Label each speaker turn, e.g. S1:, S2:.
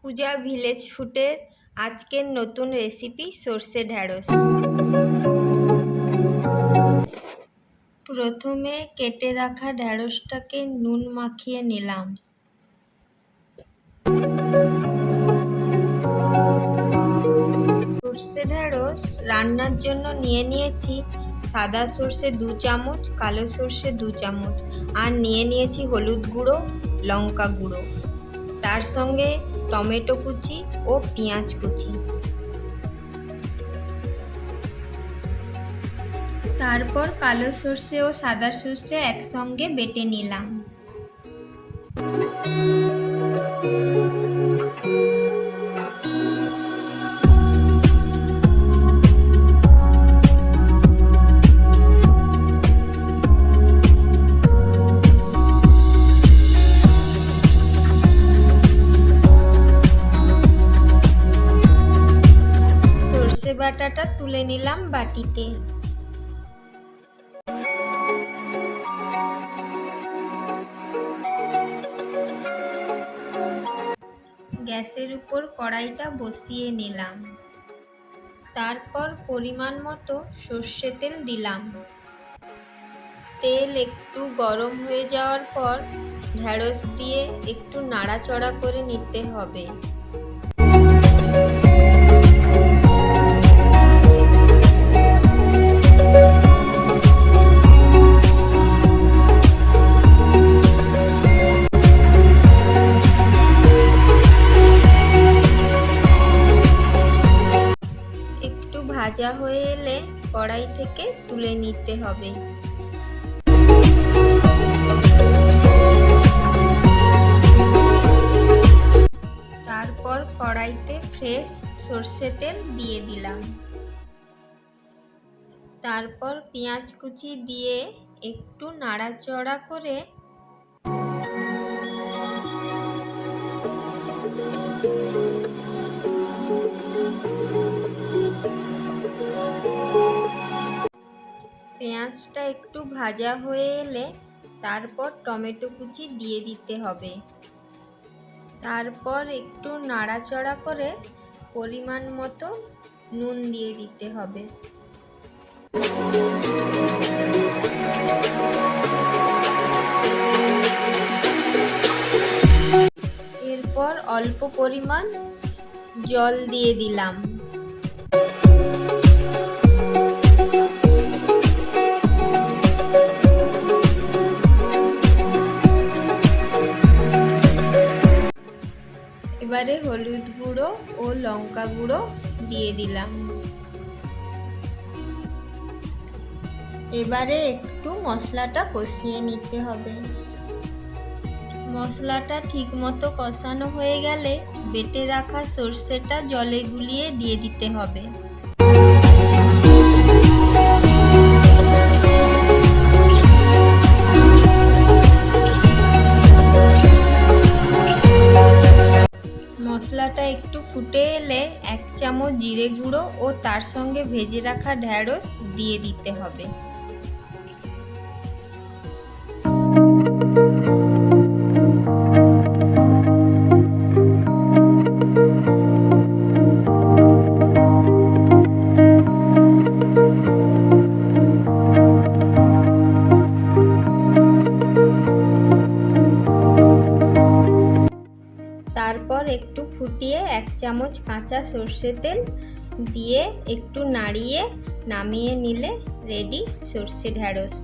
S1: পূজা village ফুডের আজকের নতুন রেসিপি সর্ষে ঢ্যাঁড়স। প্রথমে কেটে রাখা ঢ্যাঁড়সটাকে নুন মাখিয়ে নিলাম। সর্ষে ঢ্যাঁড়স রান্নার জন্য নিয়ে নিয়েছি সাদা সর্ষে 2 চামচ, কালো সর্ষে 2 চামচ, আর নিয়ে নিয়েছি হলুদ গুঁড়ো, লঙ্কা গুঁড়ো, তার সঙ্গে টমেটো কুচি ও পেঁয়াজ কুচি। তারপর কালো সর্ষে ও সাদা সর্ষে একসঙ্গে বেটে নিলাম। সর্ষে বাটাটা তুলে নিলাম বাটিতে। গ্যাসের উপর কড়াইটা বসিয়ে নিলাম। তারপর পরিমাণ মতো সর্ষে তেল দিলাম। তেল একটু গরম হয়ে যাওয়ার পর ঢ্যাঁড়স দিয়ে একটু নাড়াচাড়া করে নিতে হবে। ভাজা হয়ে এলে কড়াই থেকে তুলে নিতে হবে। তারপর কড়াইতে ফ্রেশ সর্ষে তেল দিয়ে দিলাম। তারপর পেঁয়াজ কুচি দিয়ে একটু নাড়াচাড়া করে পেঁয়াজটা একটু ভাজা হয়ে এলে তারপর টমেটো কুচি দিয়ে দিতে হবে। তারপর একটু নাড়াচাড়া করে পরিমাণ মতো নুন দিয়ে দিতে হবে। এরপর অল্প পরিমাণ জল দিয়ে দিলাম। এবারে হলুদ গুঁড়ো ও লঙ্কা গুঁড়ো দিয়ে দিলাম। এবারে একটু মশলাটা কষিয়ে নিতে হবে। মশলাটা ঠিকমতো কষানো হয়ে গেলে বেটে রাখা সর্ষেটা জলে গুলিয়ে দিয়ে দিতে হবে। মশলাটা একটু ফুটে এলে 1 চামচ জিরে গুঁড়ো ও তার সঙ্গে ভেজে রাখা ঢ্যাঁড়স দিয়ে দিতে হবে। তারপর একটু ফুটিয়ে 1 চামচ কাঁচা সর্ষে তেল দিয়ে একটু নাড়িয়ে নামিয়ে নিলে রেডি সর্ষে ঢ্যাঁড়স।